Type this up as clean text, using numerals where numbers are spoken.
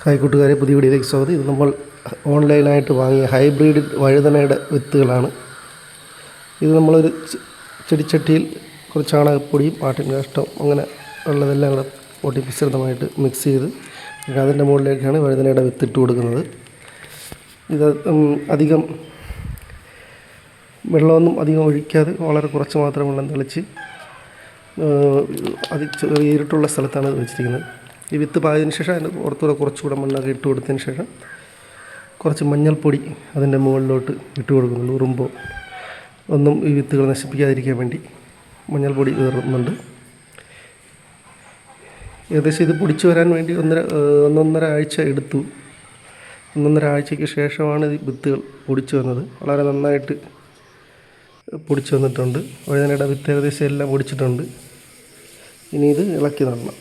Hi കൂട്ടുകാരെ, പുതിയ വീഡിയോയിലേക്ക് സ്വാഗതം. ഇത് നമ്മൾ ഓൺലൈനായിട്ട് വാങ്ങിയ ഹൈബ്രിഡ് വഴുതനയുടെ വിത്തുകളാണ്. ഇത് നമ്മളൊരു ചെടിച്ചട്ടിയിൽ കുറച്ച് ചാണകപ്പൊടിയും ആട്ടിൻ കാഷ്ടവും അങ്ങനെ ഉള്ളതെല്ലാം കൂടെ പൊടി മിശ്രിതമായിട്ട് മിക്സ് ചെയ്ത് അതിൻ്റെ മുകളിലേക്കാണ് വഴുതനയുടെ വിത്തിട്ട് കൊടുക്കുന്നത്. ഇത് അധികം വെള്ളമൊന്നും അധികം ഒഴിക്കാതെ വളരെ കുറച്ച് മാത്രം വെള്ളം തെളിച്ച് ഇരുട്ടുള്ള സ്ഥലത്താണ് ഇത് വെച്ചിരിക്കുന്നത്. ഈ വിത്ത് പായതിന് ശേഷം അതിന് പുറത്തൂടെ കുറച്ചുകൂടെ മണ്ണൊക്കെ ഇട്ട് കൊടുത്തതിന് ശേഷം കുറച്ച് മഞ്ഞൾപ്പൊടി അതിൻ്റെ മുകളിലോട്ട് ഇട്ട് കൊടുക്കുന്നുണ്ട്. ഉറുമ്പോ ഒന്നും ഈ വിത്തുകൾ നശിപ്പിക്കാതിരിക്കാൻ വേണ്ടി മഞ്ഞൾപ്പൊടി വിതറുന്നുണ്ട്. ഏകദേശം ഇത് പൊടിച്ചു വരാൻ വേണ്ടി ഒന്നൊന്നര ആഴ്ച എടുത്തു. ഒന്നൊന്നര ആഴ്ചയ്ക്ക് ശേഷമാണ് ഈ വിത്തുകൾ പൊടിച്ചു വന്നത്. വളരെ നന്നായിട്ട് പൊടിച്ചു വന്നിട്ടുണ്ട്. വഴുതനയുടെ വിത്ത് ഏകദേശം എല്ലാം പൊടിച്ചിട്ടുണ്ട്. ഇനി ഇത് ഇളക്കി നടണം.